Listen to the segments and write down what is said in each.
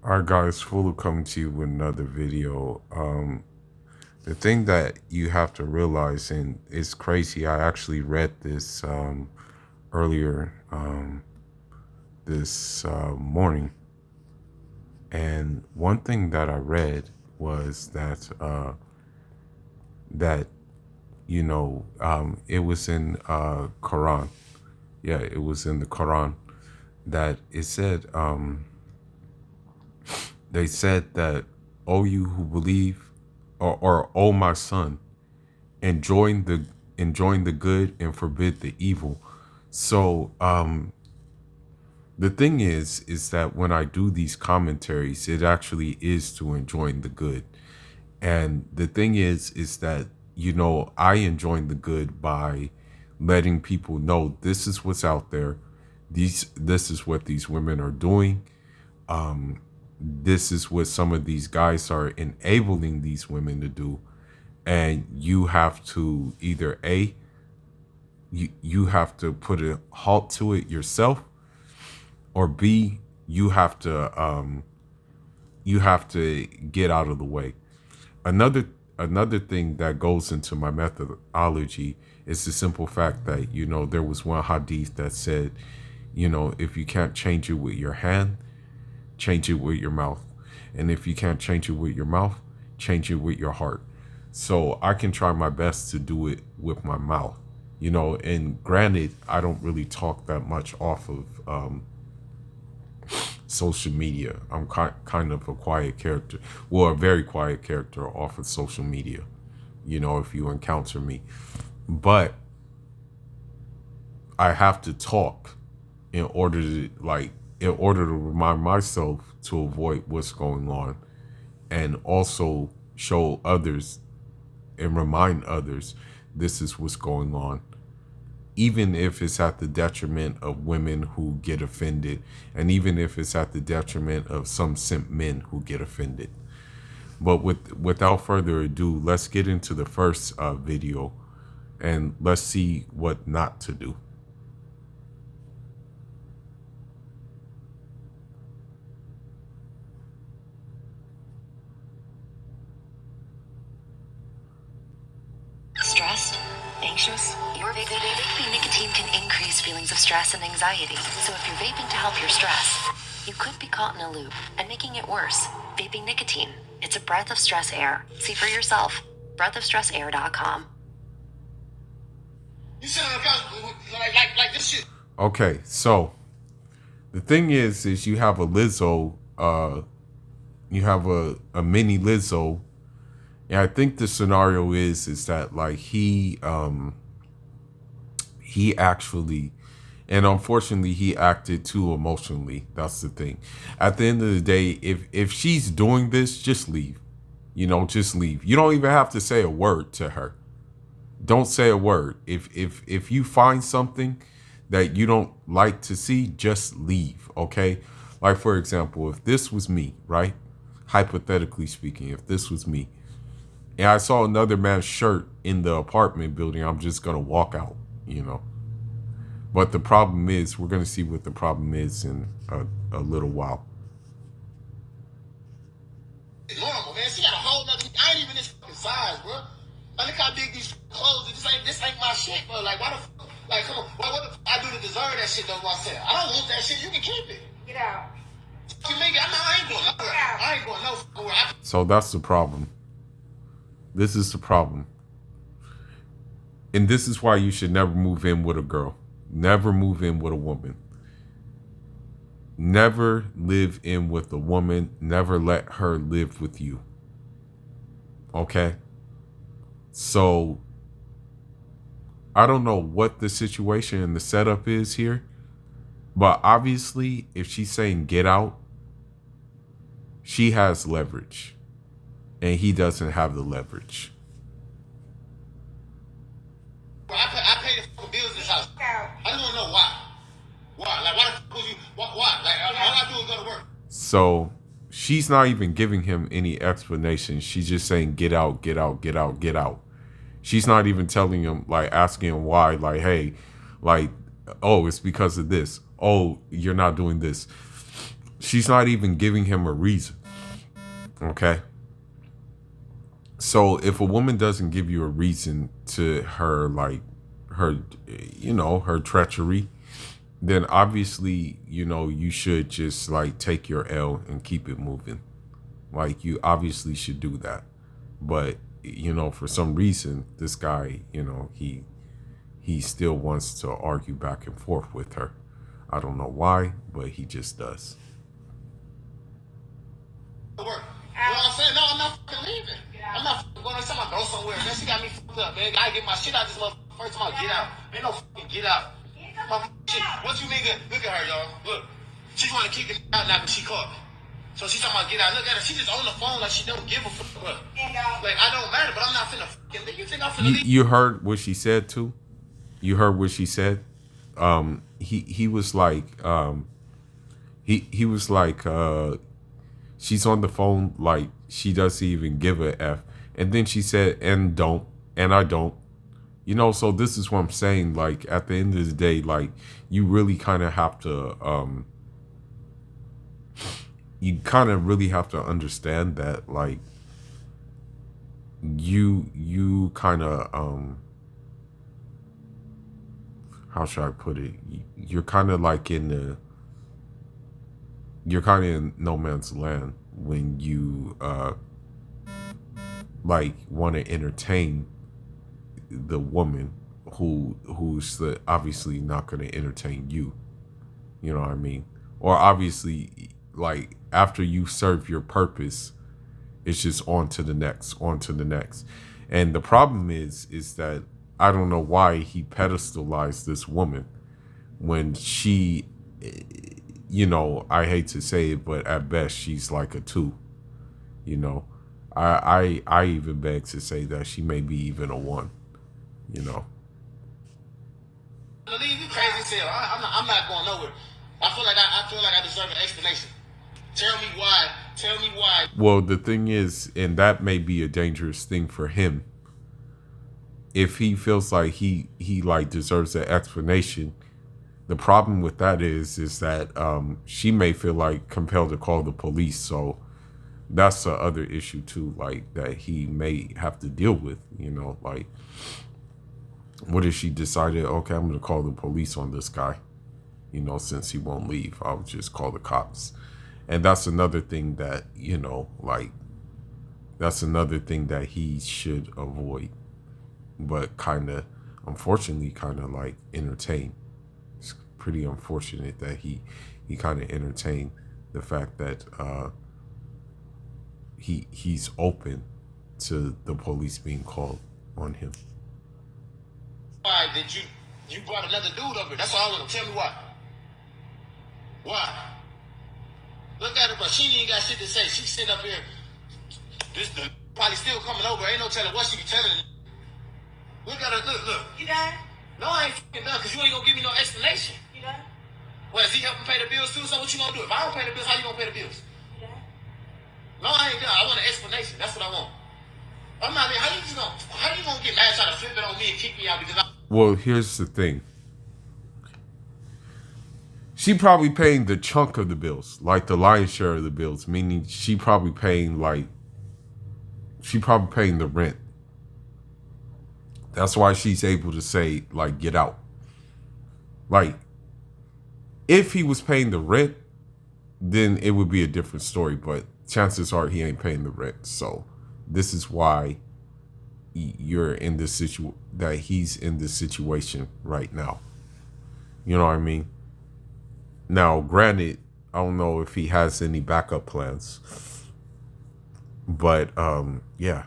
Alright guys, Full coming to you with another video. The thing that you have to realize, and it's crazy, I actually read this earlier this morning, and one thing that I read was that that it was in Quran. Yeah, it was in the Quran that it said they said that, "O you who believe," or "O my son, enjoin the good and forbid the evil." So the thing is that when I do these commentaries, it actually is to enjoin the good. And the thing is that, I enjoin the good by letting people know this is what's out there. This is what these women are doing. This is what some of these guys are enabling these women to do. And you have to either you have to put a halt to it yourself, or B, you have to get out of the way. Another thing that goes into my methodology is the simple fact that, there was one hadith that said, if you can't change it with your hand, change it with your mouth. And if you can't change it with your mouth, change it with your heart. So I can try my best to do it with my mouth, and granted, I don't really talk that much off of social media. I'm kind of a quiet character. Well, a very quiet character off of social media, if you encounter me. But I have to talk in order to remind myself to avoid what's going on, and also show others and remind others this is what's going on, even if it's at the detriment of women who get offended, and even if it's at the detriment of some simp men who get offended. But without further ado, let's get into the first video, and let's see what not to do. Stressed? Anxious? Your vaping nicotine can increase feelings of stress and anxiety. So if you're vaping to help your stress, you could be caught in a loop and making it worse. Vaping nicotine. It's a breath of stress air. See for yourself. breathofstressair.com. You sit on the couch like this shit. Okay, so the thing is you have a Lizzo, you have a mini Lizzo. And I think the scenario is that, like, he actually, and unfortunately he acted too emotionally. That's the thing. At the end of the day, if she's doing this, just leave. Just leave. You don't even have to say a word to her. Don't say a word. If you find something that you don't like to see, just leave, okay? Like, for example, if this was me, right? Hypothetically speaking, if this was me, and I saw another man's shirt in the apartment building, I'm just going to walk out, But the problem is, we're going to see what the problem is in a little while. Normal, man. She got a whole nother. I ain't even this fucking size, bro. Like, look how big these clothes. This ain't my shit, bro. Like, why the fuck? Like, come on. What the fuck I do to deserve that shit, though, myself? I don't want that shit. You can keep it. Get out. You make it. I ain't going nowhere. I ain't going no fucking where. So that's the problem. This is the problem. And this is why you should never move in with a girl. Never move in with a woman. Never live in with a woman. Never let her live with you. Okay? So, I don't know what the situation and the setup is here. But obviously, if she's saying get out, she has leverage. And he doesn't have the leverage. I pay the fucking bills in this house. I just want to know why. Why? Like, why the fuck was you? Why? Like, all I do is go to work. So she's not even giving him any explanation. She's just saying, get out, get out, get out, get out. She's not even telling him, like, asking him why, like, hey, like, oh, it's because of this. Oh, you're not doing this. She's not even giving him a reason. Okay. So if a woman doesn't give you a reason to her, like her, her treachery, then obviously, you should just like take your L and keep it moving. Like you obviously should do that. But, for some reason, this guy, he still wants to argue back and forth with her. I don't know why, but he just does. Work. You know what I'm saying? No, I'm not fucking leaving. I'm not fucking going to somebody go somewhere. Man, she got me fucked up, man. Gotta get my shit out this motherfucker. First time I get out. Ain't no fucking get out. My shit. What you nigga? Look at her, y'all. Look. She want to kick it out now because she caught me. So she talking about get out. Look at her. She just on the phone like she don't give a fuck. Like, I don't matter, but I'm not finna fucking leave. You think I'm finna leave? You heard what she said too? You heard what she said? He was like, he was like, she's on the phone like she doesn't even give a F. And then she said, and I don't. So this is what I'm saying. Like, at the end of the day, like, you really kind of have to, really have to understand that, like, you kind of, how should I put it? You're kind of like you're kind of in no man's land when you, like, want to entertain the woman who's obviously not going to entertain you. You know what I mean? Or obviously, like, after you serve your purpose, it's just on to the next. And the problem is that I don't know why he pedestalized this woman when she, I hate to say it, but at best she's like a 2. I even beg to say that she may be even a 1. Leave you crazy as hell. I'm not going nowhere. I feel like I deserve an explanation. Tell me why. Well, the thing is, and that may be a dangerous thing for him. If he feels like he like deserves an explanation, the problem with that is that she may feel like compelled to call the police. So that's the other issue too, like that he may have to deal with. Like, what if she decided, okay, I'm gonna call the police on this guy, since he won't leave, I'll just call the cops. And that's another thing that, that's another thing that he should avoid, but unfortunately, like entertain. It's pretty unfortunate that he kind of entertained the fact that he's open to the police being called on him. Why did you brought another dude over? That's all I want to tell me why. Why? Look at her, but she ain't got shit to say. She sitting up here. This dude probably still coming over. Ain't no telling what she be telling. Look at her. Look. You done? No, I ain't fucking done, because you ain't gonna give me no explanation. You done? Well, is he helping pay the bills too? So what you gonna do? If I don't pay the bills, how you gonna pay the bills? You done? No, I ain't done. I want an explanation. That's what I want. I'm not. How you gonna get mad, try to flip it on me and kick me out because I? Well, here's the thing. She probably paying the chunk of the bills, like the lion's share of the bills, meaning she probably paying the rent. That's why she's able to say, like, get out. Like, if he was paying the rent, then it would be a different story. But chances are he ain't paying the rent. So this is why you're in this that he's in this situation right now. You know what I mean? Now, granted, I don't know if he has any backup plans, but yeah,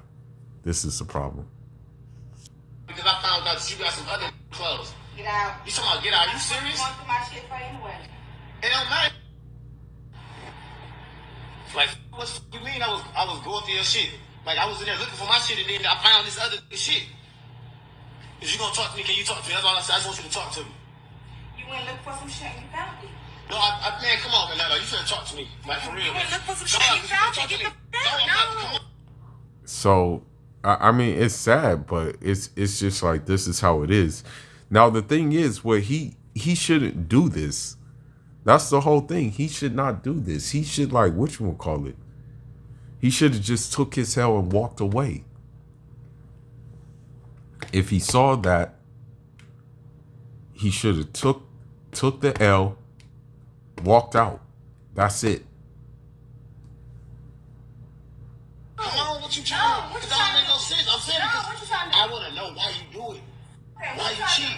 this is the problem. Because I found out that you got some other clothes. Get out. You talking about get out? Are you serious? I'm going through my shit for anyway. It don't matter. Like, what you mean? I was going through your shit. Like, I was in there looking for my shit, and then I found this other shit. Is you gonna talk to me? Can you talk to me? That's all I said. I just want you to talk to me. You went looking for some shit and you found it. No, man, come on, man. You finna talk to me. Like, for real. You went looking for some shit and you found it. Get the fuck out. So, I mean, it's sad, but it's just like, this is how it is. Now, the thing is, he shouldn't do this. That's the whole thing. He should not do this. He should like call it. He should have just took his L and walked away. If he saw that, he should have took the L, walked out. That's it. Come on, what you trying to do? It don't make no sense. I'm saying because I want to know why you do it. Why you cheat?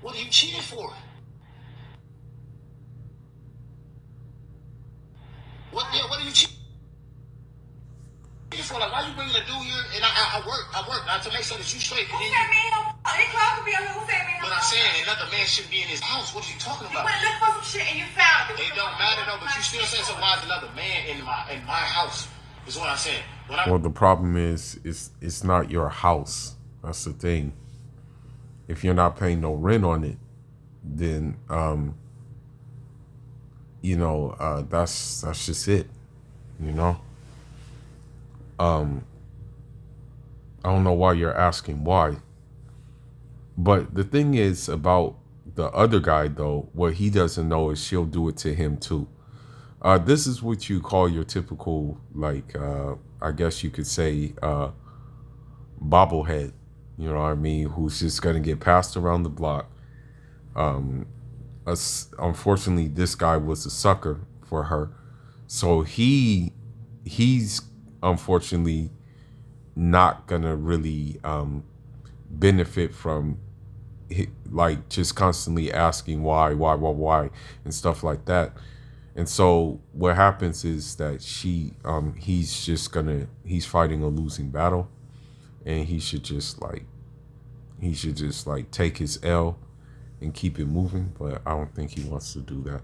What are you cheating for? What are you cheating for? Like, why you bringing a dude here? And I work to make sure that you straight. Who said me no? They close to be on here. Who said me no? But I'm saying another man shouldn't be in his house. What are you talking You about? went look for some shit and you found it. It don't matter though, but you still say so. Why is another man in my house? Is what I'm saying. Well, the problem is, it's not your house. That's the thing. If you're not paying no rent on it, then that's just it. You know. I don't know why you're asking why. But the thing is about the other guy though, what he doesn't know is she'll do it to him too. This is what you call your typical, like, I guess you could say, bobblehead. You know what I mean? Who's just gonna get passed around the block. Unfortunately, this guy was a sucker for her, so he's unfortunately not gonna really benefit from like just constantly asking why and stuff like that. And so what happens is that he's fighting a losing battle, and he should just take his L and keep it moving. But I don't think he wants to do that.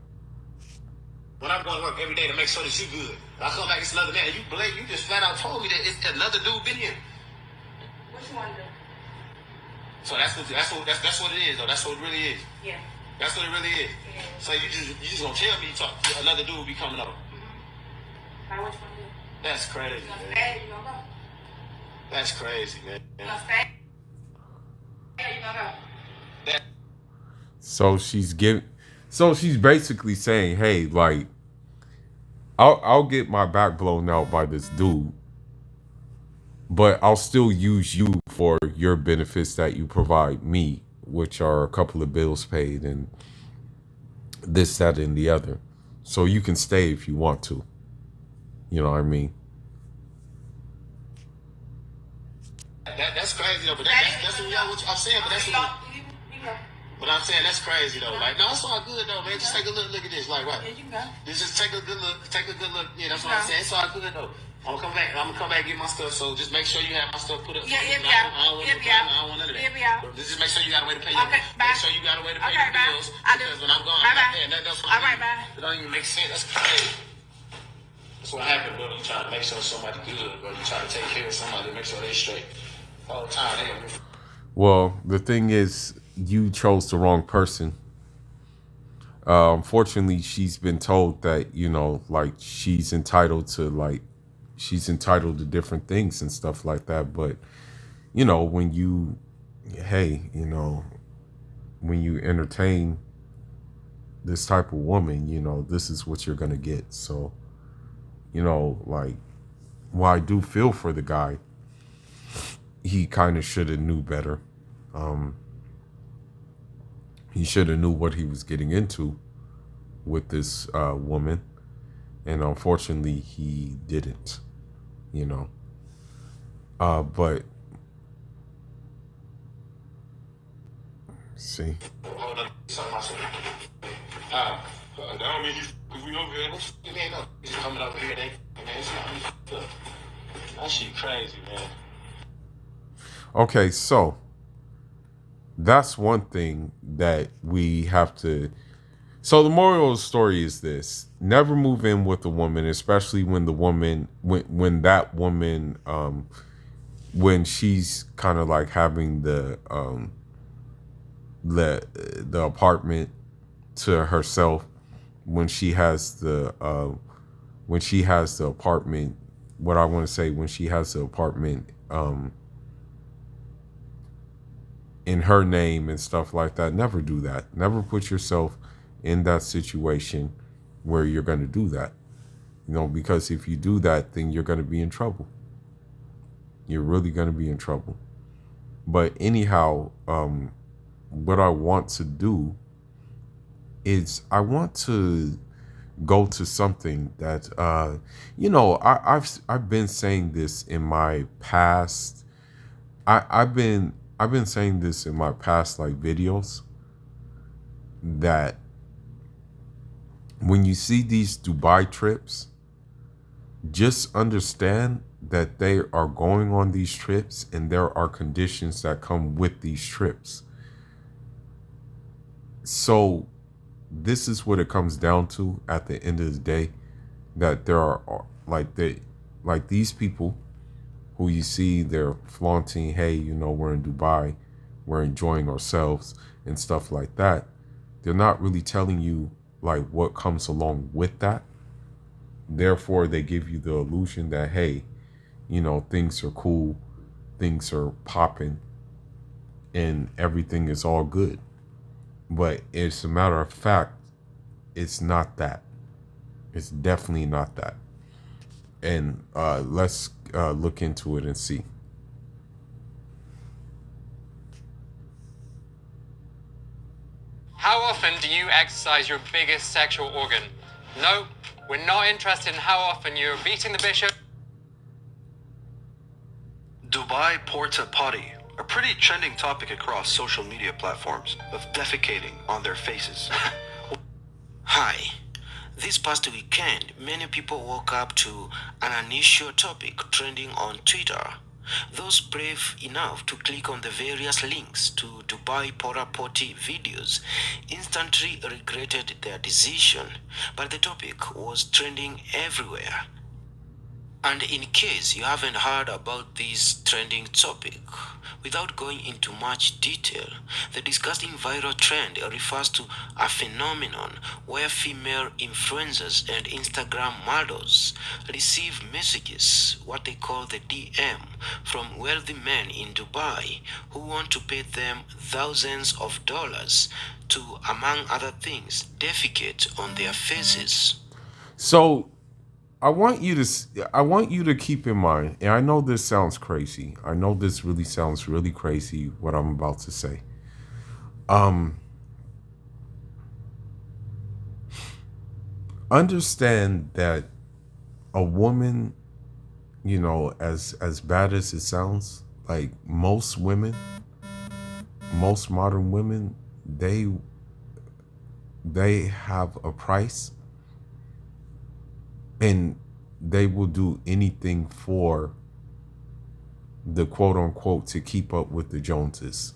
When I'm going to work every day to make sure that you good, I come back, it's another man. You just flat out told me that it's another dude been here. What you want to do? So that's what it is, though. That's what it really is. Yeah. That's what it really is. Yeah. So you just gonna tell me another dude will be coming over? Now what you want to do? That's crazy. You gonna Man. stay? You gonna go? That's crazy, man. You gonna stay? Yeah, you gonna go? So she's basically saying, hey, like, I'll get my back blown out by this dude, but I'll still use you for your benefits that you provide me, which are a couple of bills paid and this, that, and the other. So you can stay if you want to. You know what I mean? That's crazy though. But that's what I'm saying. But that's what. But I'm saying that's crazy though. Like, no, it's all good though, man. Just take a look at this. Like, right? Yeah, you can go. Just take a good look. Take a good look. Yeah, that's what I'm saying. It's all good though. I'm gonna come back and get my stuff. So just make sure you have my stuff put up. Yeah, I don't want none of that. Yeah. Just make sure you got a way to pay your. Okay, bye. Make sure you got a way to pay Okay, your bye. bills. I do. Because when I'm gone, Bye, I'm not bye. paying nothing else. All right, bye. It don't even make sense. That's crazy. That's what happened, bro. You trying to make sure somebody good, bro. You trying to take care of somebody, make sure they straight. All the time. Well, the thing is, you chose the wrong person. Unfortunately, she's been told that, like she's entitled to different things and stuff like that. But, when you entertain this type of woman, this is what you're going to get. So, like, while I do feel for the guy, he kind of should have knew better. He should have knew what he was getting into with this woman, and unfortunately, he didn't. But see. Hold on, something else. That don't mean we over here. You mean no? He's coming over here, man. That shit crazy, man. Okay, so that's one thing that we have to. So the moral of the story is this: never move in with a woman, especially when when she's kind of like having the apartment to herself, when she has the apartment. What I want to say, when she has the apartment in her name and stuff like that, never do that. Never put yourself in that situation where you're going to do that. Because if you do that, then you're going to be in trouble. You're really going to be in trouble. But anyhow, what I want to do is I want to go to something that I've been saying this in my past. I've been saying this in my past like videos, that when you see these Dubai trips, just understand that they are going on these trips and there are conditions that come with these trips. So this is what it comes down to at the end of the day, that there are like these people who you see, they're flaunting, hey, we're in Dubai, we're enjoying ourselves and stuff like that. They're not really telling you like what comes along with that. Therefore, they give you the illusion that, hey, things are cool, things are popping, and everything is all good. But it's a matter of fact, it's not that. It's definitely not that. And let's look into it and see. How often do you exercise your biggest sexual organ? No, we're not interested in how often you're beating the bishop. Dubai porta potty, a pretty trending topic across social media platforms, of defecating on their faces. Hi. This past weekend, many people woke up to an unusual topic trending on Twitter. Those brave enough to click on the various links to Dubai porta potty videos instantly regretted their decision, but the topic was trending everywhere. And in case you haven't heard about this trending topic, without going into much detail, the disgusting viral trend refers to a phenomenon where female influencers and Instagram models receive messages, what they call the DM, from wealthy men in Dubai who want to pay them thousands of dollars to, among other things, defecate on their faces. So I want you to keep in mind, and I know this sounds crazy. I know this really sounds really crazy, what I'm about to say. Understand that a woman, as bad as it sounds, like most women, most modern women, they have a price. And they will do anything for the quote unquote to keep up with the Joneses.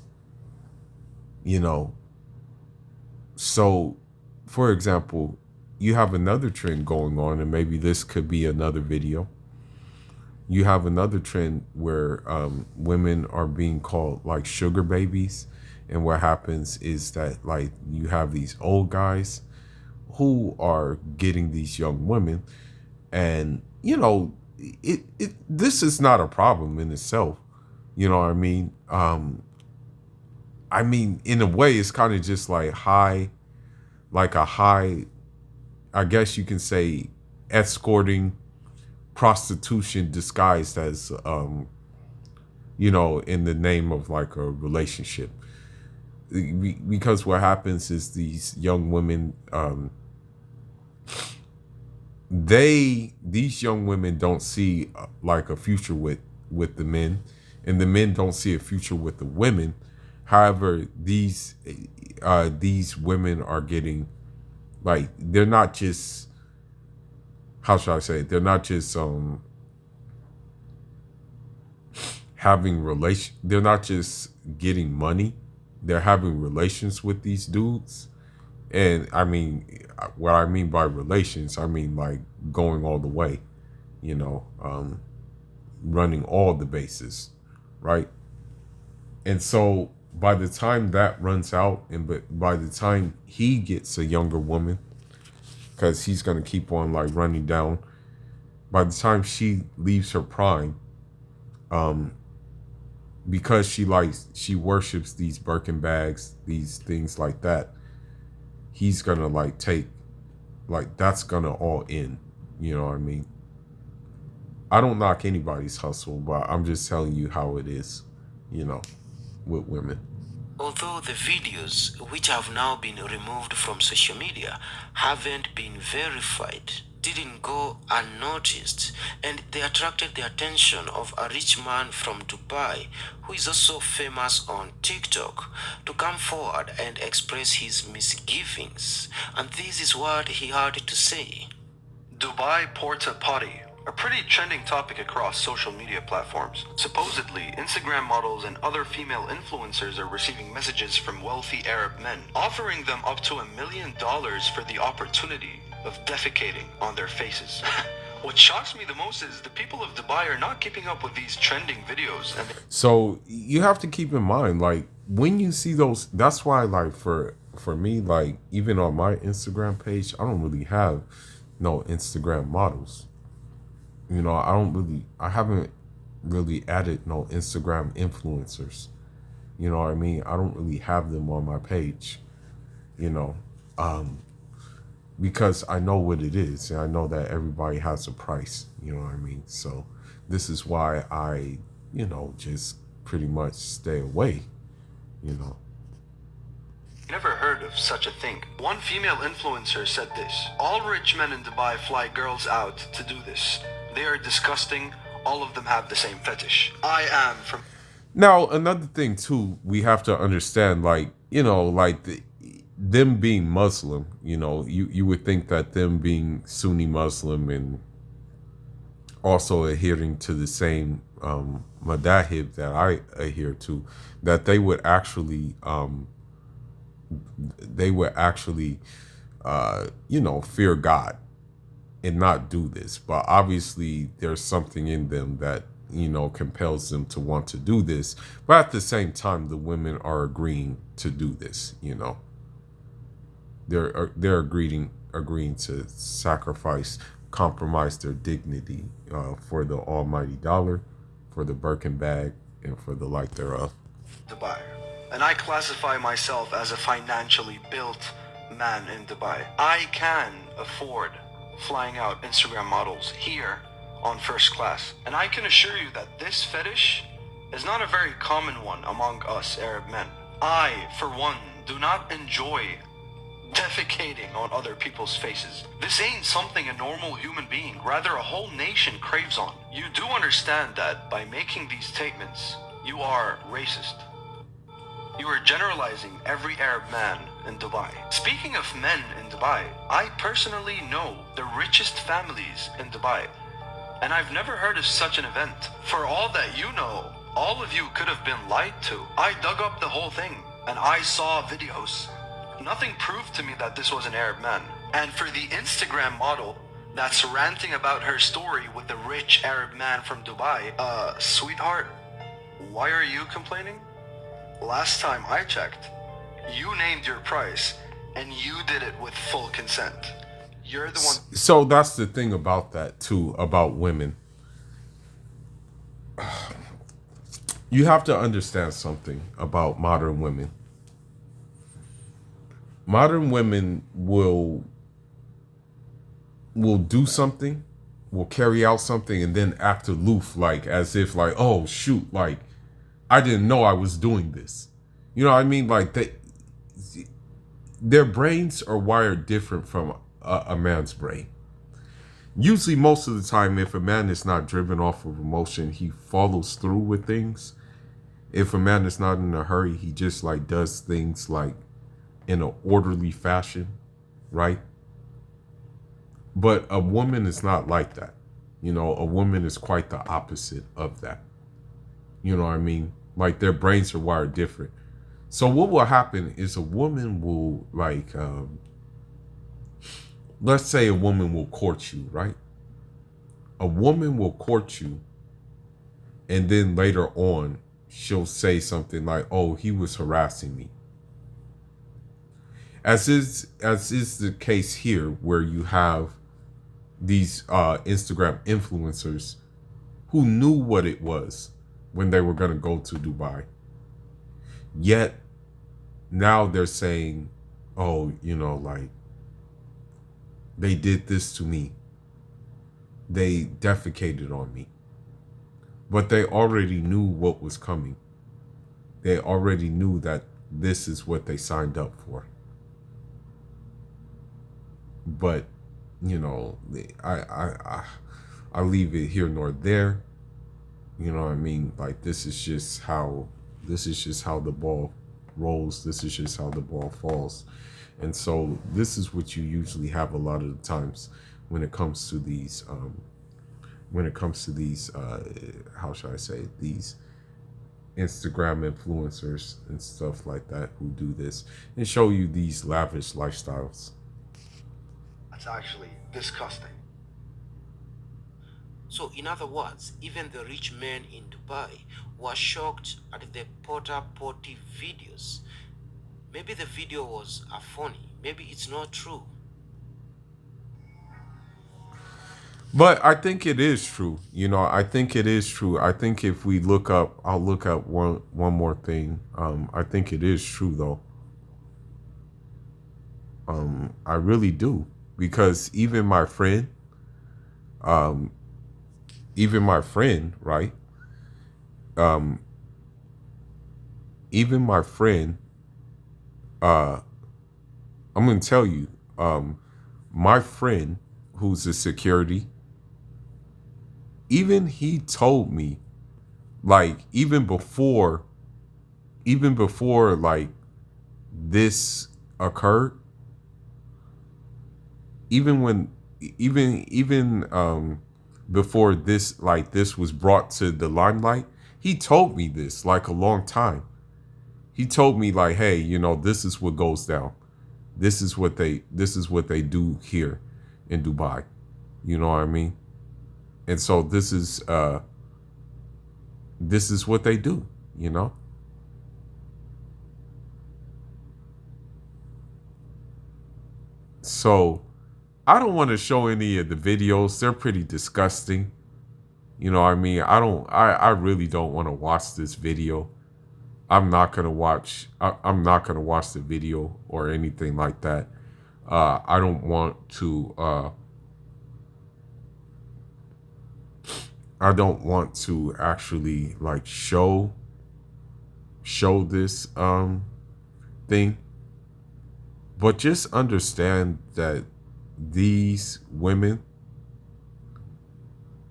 So, for example, you have another trend going on, and maybe this could be another video. You have another trend where women are being called like sugar babies. And what happens is that like you have these old guys who are getting these young women. And, this is not a problem in itself. You know what I mean? In a way, it's kind of just like I guess you can say, escorting, prostitution disguised as, in the name of like a relationship. Because what happens is these young women, these young women don't see like a future with the men, and the men don't see a future with the women. However, these women are getting, like, they're not just, how should I say it? They're not just they're not just getting money. They're having relations with these dudes. And what I mean by relations, I mean like going all the way, running all the bases, right? And so by the time that runs out, and by the time he gets a younger woman, because he's going to keep on like running down, by the time she leaves her prime, because she worships these Birkin bags, these things like that, he's gonna like take, like, that's gonna all end. You know what I mean? I don't knock anybody's hustle, but I'm just telling you how it is, you know, with women. Although the videos, which have now been removed from social media, haven't been verified, didn't go unnoticed, and they attracted the attention of a rich man from Dubai, who is also famous on TikTok, to come forward and express his misgivings. And this is what he had to say. Dubai porta potty, a pretty trending topic across social media platforms. Supposedly, Instagram models and other female influencers are receiving messages from wealthy Arab men, offering them up to $1 million for the opportunity of defecating on their faces. What shocks me the most is the people of Dubai are not keeping up with these trending videos. And So you have to keep in mind, like, when you see those, that's why, like, for me, like, even on my Instagram page, I don't really have no Instagram models. You know, I haven't really added no Instagram influencers. You know what I mean? I don't really have them on my page, you know, because I know what it is. And I know that everybody has a price, you know what I mean? So this is why I, you know, just pretty much stay away, you know. never heard of such a thing. One female influencer said this: all rich men in Dubai fly girls out to do this. They are disgusting. All of them have the same fetish. I am from... Now, another thing too, we have to understand, like, you know, like them being Muslim, you know, you would think that them being Sunni Muslim and also adhering to the same madahib that I adhere to, that they would actually you know, fear God and not do this. But obviously there's something in them that, you know, compels them to want to do this. But at the same time, the women are agreeing to do this, you know. They're agreeing to sacrifice, compromise their dignity for the almighty dollar, for the Birkin bag, and for the like thereof. Dubai. And I classify myself as a financially built man in Dubai. I can afford flying out Instagram models here on first class. And I can assure you that this fetish is not a very common one among us Arab men. I, for one, do not enjoy defecating on other people's faces. This ain't something a normal human being, rather a whole nation craves on. You do understand that by making these statements, you are racist. You are generalizing every Arab man in Dubai. Speaking of men in Dubai, I personally know the richest families in Dubai, and I've never heard of such an event. For all that you know, all of you could have been lied to. I dug up the whole thing, and I saw videos. Nothing proved to me that this was an Arab man. And for the Instagram model that's ranting about her story with the rich Arab man from Dubai, sweetheart, why are you complaining? Last time I checked, you named your price, and you did it with full consent. You're the one... So that's the thing about that too, about women. You have to understand something about modern women. Modern women will do something, will carry out something, and then act aloof, like as if like, oh shoot, like I didn't know I was doing this. You know what I mean? Like their brains are wired different from a man's brain. Usually, most of the time, if a man is not driven off of emotion, he follows through with things. If a man is not in a hurry, he just like does things like in an orderly fashion, right? But a woman is not like that. You know, a woman is quite the opposite of that. You know what I mean? Like their brains are wired different. So what will happen is a woman will like, let's say a woman will court you, right? A woman will court you, and then later on, she'll say something like, oh, he was harassing me. As is the case here, where you have these Instagram influencers who knew what it was when they were going to go to Dubai. Yet now they're saying, oh, like they did this to me. They defecated on me. But they already knew what was coming. They already knew that this is what they signed up for. But, I leave it here nor there. You know what I mean? Like this is just how the ball rolls. This is just how the ball falls. And so this is what you usually have a lot of the times when it comes to these how should I say, these Instagram influencers and stuff like that who do this and show you these lavish lifestyles. That's actually disgusting. So, in other words, even the rich men in Dubai were shocked at the Porta Potty videos. Maybe the video was a phony. Maybe it's not true. But I think it is true. I think it is true. I think if we look up, I'll look up one more thing. I think it is true though. I really do. Because even my friend, right? Even my friend, I'm gonna tell you, my friend who's a security, even he told me, like, even before like this occurred, even before this, like, this was brought to the limelight, he told me this like a long time. He told me like, hey, this is what goes down. This is what they do here in Dubai. You know what I mean? And so this is what they do, So I don't want to show any of the videos. They're pretty disgusting. You know what I mean? I really don't want to watch this video. I'm not gonna watch the video or anything like that. I don't want to actually like show this thing. But just understand that these women,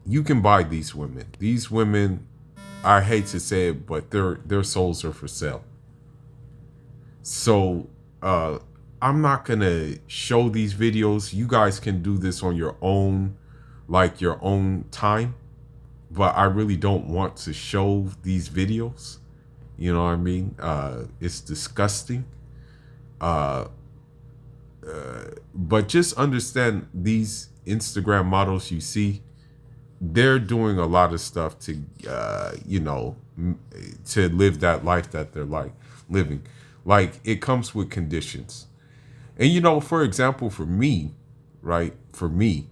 you can buy these women. These women, I hate to say it, but their souls are for sale. So I'm not gonna show these videos. You guys can do this on your own, like your own time. But I really don't want to show these videos. You know what I mean? It's disgusting. But just understand these Instagram models you see, they're doing a lot of stuff to, to live that life that they're like living. Like it comes with conditions. And, for example, for me, right? For me,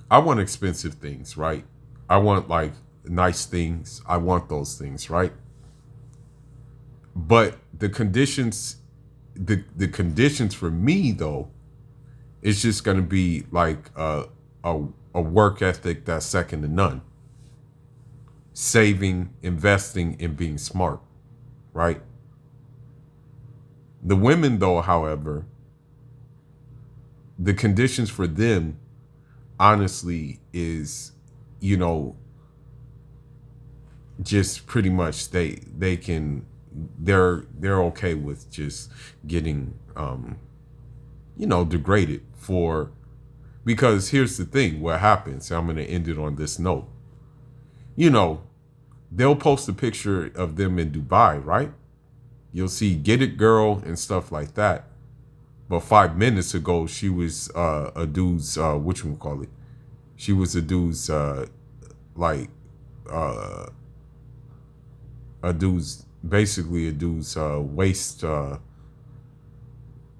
I want expensive things, right? I want like nice things. I want those things, right? But the conditions for me though, it's just going to be like a work ethic that's second to none. Saving, investing, and being smart, right? The women though, however, the conditions for them honestly is, just pretty much they're okay with just getting degraded because here's the thing, what happens, I'm going to end it on this note. They'll post a picture of them in Dubai, right? You'll see get it girl and stuff like that. But 5 minutes ago, she was a dude's, she was a dude's, basically a dude's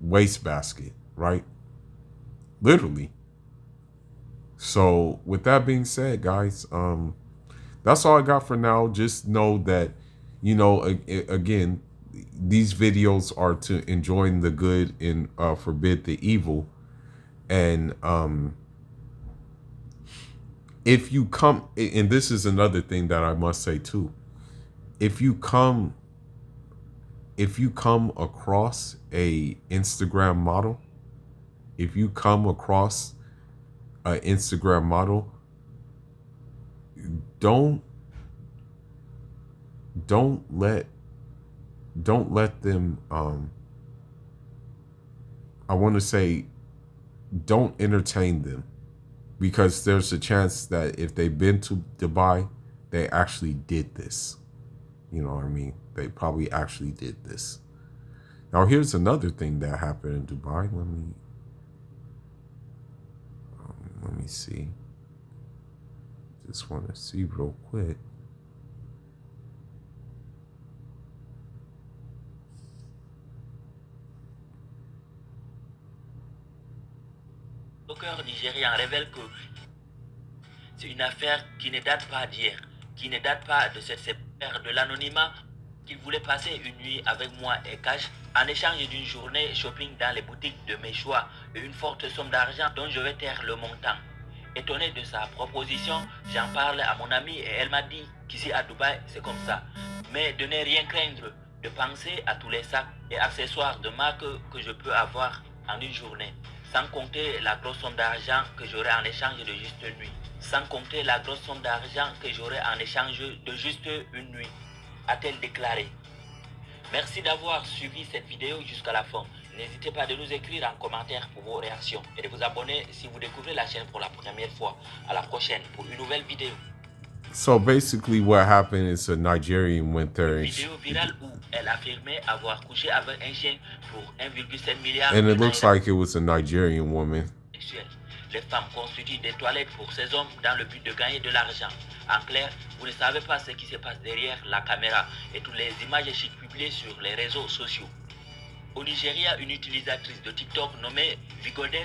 waste basket, right? Literally. So with that being said, guys, that's all I got for now. Just know that, again, these videos are to enjoin the good and forbid the evil. And if you come, and this is another thing that I must say too, if you come across a Instagram model, if you come across an Instagram model, don't let them I want to say don't entertain them, because there's a chance that if they've been to Dubai, they actually did this. You know what I mean? They probably actually did this. Now here's another thing that happened in Dubai. Let me see. Just want to see real quick. Procureur nigérien révèle que c'est une affaire qui ne date pas d'hier, qui ne date pas de cette sphère de l'anonymat, qu'il voulait passer une nuit avec moi et Cash en échange d'une journée shopping dans les boutiques de mes choix et une forte somme d'argent dont je vais taire le montant. Étonné de sa proposition, j'en parle à mon amie et elle m'a dit qu'ici à Dubaï c'est comme ça, mais de ne rien craindre, de penser à tous les sacs et accessoires de marque que je peux avoir en une journée, sans compter la grosse somme d'argent que j'aurai en échange de juste une nuit. Sans compter la grosse somme d'argent que j'aurai en échange de juste une nuit, a-t-elle déclaré. Merci d'avoir suivi cette vidéo jusqu'à la fin. N'hésitez pas de nous écrire en commentaire pour vos réactions et de vous abonner si vous découvrez la chaîne pour la première fois. À la prochaine pour une nouvelle vidéo. So basically what happened is a Nigerian went there and Vidéo virale où elle affirmait avoir couché avec un chien pour 1,7 milliard it looks like it was a Nigerian woman. Les femmes constituent des toilettes pour ces hommes dans le but de gagner de l'argent. En clair, vous ne savez pas ce qui se passe derrière la caméra et toutes les images chic publiées sur les réseaux sociaux. Au Nigeria, une utilisatrice de TikTok nommée Vigodes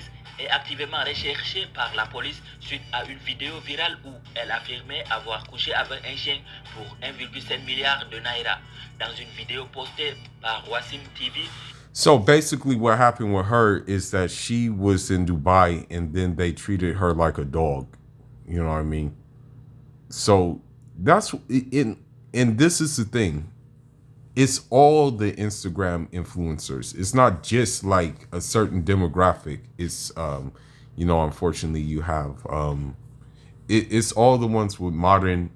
est activement recherchée par la police suite à une vidéo virale où elle affirmait avoir couché avec un chien pour 1,7 milliard de naira. Dans une vidéo postée par Wassim TV, so basically what happened with her is that she was in Dubai and then they treated her like a dog. You know what I mean? So that's in, and this is the thing. It's all the Instagram influencers. It's not just like a certain demographic. It's, you know, unfortunately you have, it's all the ones with modern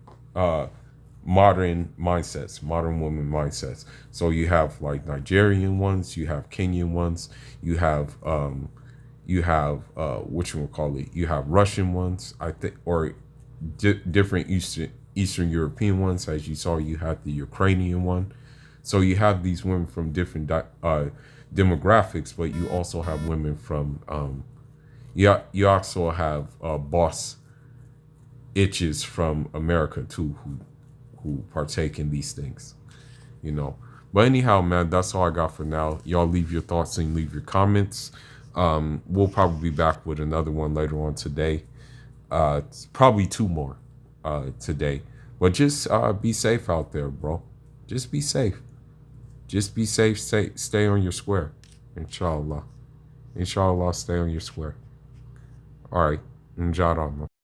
mindsets, modern woman mindsets. So you have like Nigerian ones, you have Kenyan ones, you have what you call it, you have Russian ones, I think, or different Eastern European ones. As you saw, you had the Ukrainian one. So you have these women from different demographics, but you also have women from you also have boss itches from America too, who partake in these things, you know. But anyhow, man, that's all I got for now. Y'all leave your thoughts and leave your comments. We'll probably be back with another one later on today. Probably two more today. But just be safe out there, bro. Just be safe. Just be safe. Stay on your square. Inshallah. Inshallah, stay on your square. All right. Inshallah.